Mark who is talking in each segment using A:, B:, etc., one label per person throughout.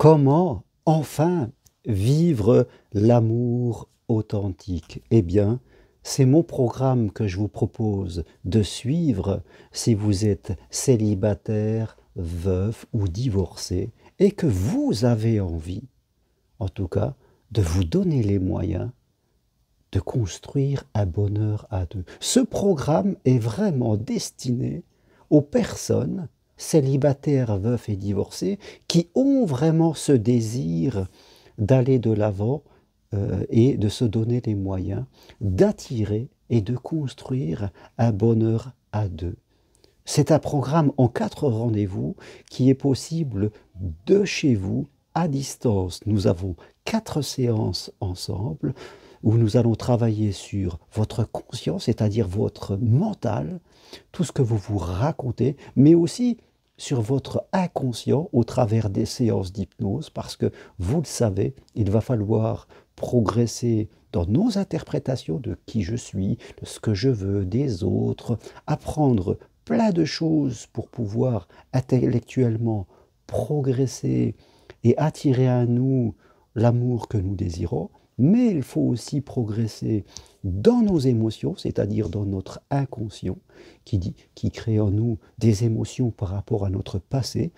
A: Comment enfin vivre l'amour authentique? Eh bien, c'est mon programme que je vous propose de suivre si vous êtes célibataire, veuf ou divorcé et que vous avez envie, en tout cas, de vous donner les moyens de construire un bonheur à deux. Ce programme est vraiment destiné aux personnes célibataires, veufs et divorcés qui ont vraiment ce désir d'aller de l'avant et de se donner les moyens d'attirer et de construire un bonheur à deux. C'est un programme en 4 rendez-vous qui est possible de chez vous à distance. Nous avons 4 séances ensemble où nous allons travailler sur votre conscience, c'est-à-dire votre mental, tout ce que vous vous racontez, mais aussi sur votre inconscient au travers des séances d'hypnose, parce que vous le savez, il va falloir progresser dans nos interprétations de qui je suis, de ce que je veux, des autres, apprendre plein de choses pour pouvoir intellectuellement progresser et attirer à nous l'amour que nous désirons, mais il faut aussi progresser dans nos émotions, c'est-à-dire dans notre inconscient, qui crée en nous des émotions par rapport à notre passé.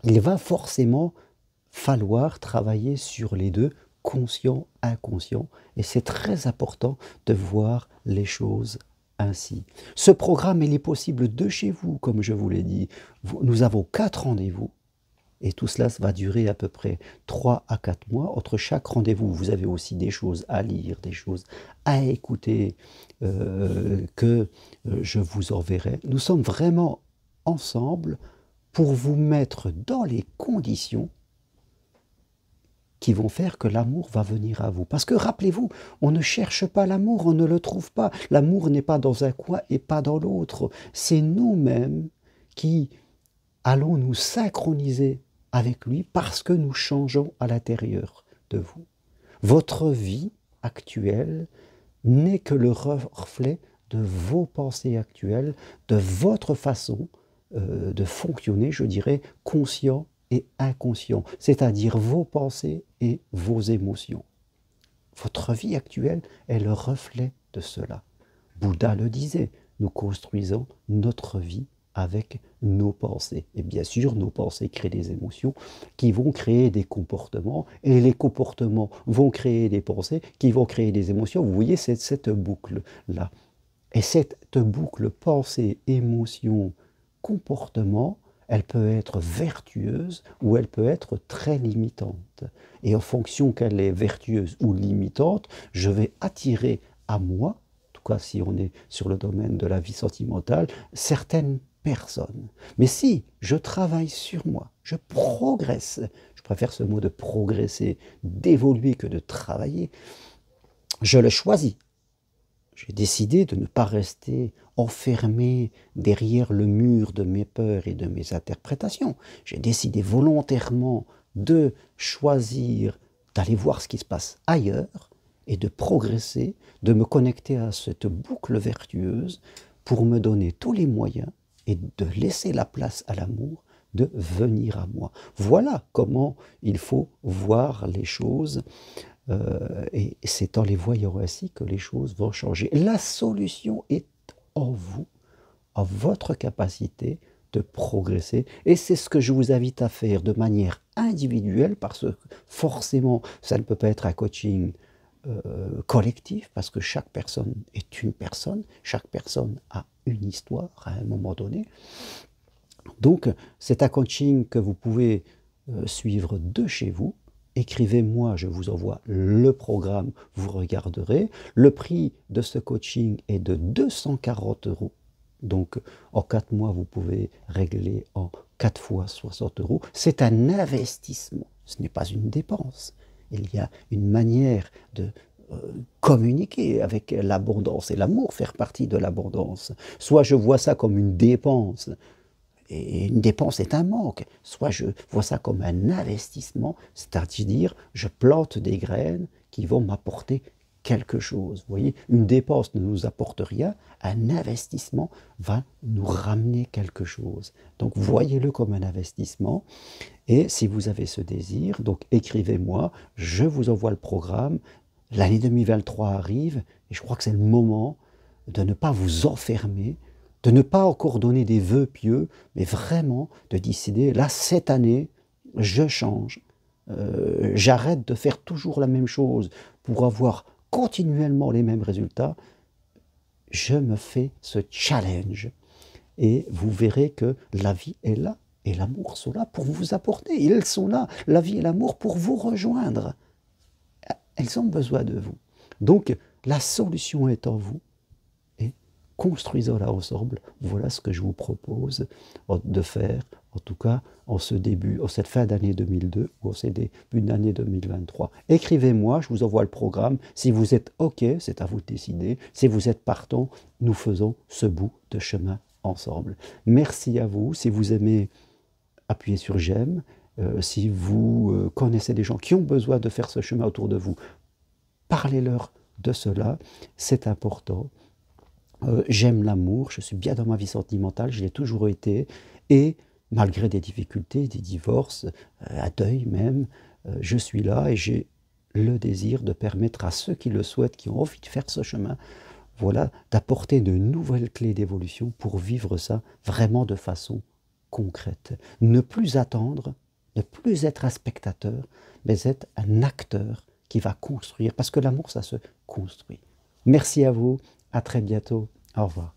A: Il va forcément falloir travailler sur les deux, conscient, inconscient, et c'est très important de voir les choses ainsi. Ce programme, il est possible de chez vous, comme je vous l'ai dit. Nous avons 4 rendez-vous. Et tout cela va durer à peu près 3 à 4 mois. Entre chaque rendez-vous, vous avez aussi des choses à lire, des choses à écouter que je vous enverrai. Nous sommes vraiment ensemble pour vous mettre dans les conditions qui vont faire que l'amour va venir à vous. Parce que rappelez-vous, on ne cherche pas l'amour, on ne le trouve pas. L'amour n'est pas dans un coin et pas dans l'autre. C'est nous-mêmes qui allons nous synchroniser avec lui parce que nous changeons à l'intérieur de vous. Votre vie actuelle n'est que le reflet de vos pensées actuelles, de votre façon de fonctionner, je dirais, conscient et inconscient, c'est-à-dire vos pensées et vos émotions. Votre vie actuelle est le reflet de cela. Bouddha le disait, nous construisons notre vie avec nos pensées. Et bien sûr, nos pensées créent des émotions qui vont créer des comportements, et les comportements vont créer des pensées qui vont créer des émotions. Vous voyez, c'est cette boucle-là. Et cette boucle pensée, émotion, comportement, elle peut être vertueuse ou elle peut être très limitante. Et en fonction qu'elle est vertueuse ou limitante, je vais attirer à moi, en tout cas si on est sur le domaine de la vie sentimentale, certaines personnes. Mais si je travaille sur moi, je progresse, je préfère ce mot de progresser, d'évoluer que de travailler, je le choisis. J'ai décidé de ne pas rester enfermé derrière le mur de mes peurs et de mes interprétations. J'ai décidé volontairement de choisir d'aller voir ce qui se passe ailleurs et de progresser, de me connecter à cette boucle vertueuse pour me donner tous les moyens et de laisser la place à l'amour de venir à moi. Voilà comment il faut voir les choses. Et c'est en les voyant ainsi que les choses vont changer. La solution est en vous, en votre capacité de progresser. Et c'est ce que je vous invite à faire de manière individuelle, parce que forcément, ça ne peut pas être un coaching collectif, parce que chaque personne est une personne, chaque personne a une histoire à un moment donné. Donc, c'est un coaching que vous pouvez suivre de chez vous. Écrivez-moi, je vous envoie le programme, vous regarderez. Le prix de ce coaching est de 240 €. Donc, en 4 mois, vous pouvez régler en 4 fois 60 €. C'est un investissement, ce n'est pas une dépense. Il y a une manière de communiquer avec l'abondance et l'amour, faire partie de l'abondance. Soit je vois ça comme une dépense, et une dépense est un manque. Soit je vois ça comme un investissement, c'est-à-dire je plante des graines qui vont m'apporter quelque chose. Vous voyez, une dépense ne nous apporte rien, un investissement va nous ramener quelque chose. Donc voyez-le comme un investissement. Et si vous avez ce désir, donc écrivez-moi, je vous envoie le programme. L'année 2023 arrive et je crois que c'est le moment de ne pas vous enfermer, de ne pas encore donner des vœux pieux, mais vraiment de décider, là, cette année, je change. J'arrête de faire toujours la même chose pour avoir continuellement les mêmes résultats. Je me fais ce challenge. Et vous verrez que la vie est là et l'amour sont là pour vous apporter. Ils sont là, la vie et l'amour, pour vous rejoindre. Elles ont besoin de vous. Donc, la solution est en vous. Et construisons-la ensemble. Voilà ce que je vous propose de faire, en tout cas en ce début, en cette fin d'année 2002 ou en ce début d'année 2023. Écrivez-moi, je vous envoie le programme. Si vous êtes OK, c'est à vous de décider. Si vous êtes partant, nous faisons ce bout de chemin ensemble. Merci à vous. Si vous aimez, appuyez sur j'aime. Si vous connaissez des gens qui ont besoin de faire ce chemin autour de vous, parlez-leur de cela, c'est important. J'aime l'amour, je suis bien dans ma vie sentimentale, je l'ai toujours été, et malgré des difficultés, des divorces, un deuil même, je suis là et j'ai le désir de permettre à ceux qui le souhaitent, qui ont envie de faire ce chemin, voilà, d'apporter de nouvelles clés d'évolution pour vivre ça vraiment de façon concrète. Ne plus attendre, ne plus être un spectateur, mais être un acteur qui va construire, parce que l'amour, ça se construit. Merci à vous, à très bientôt, au revoir.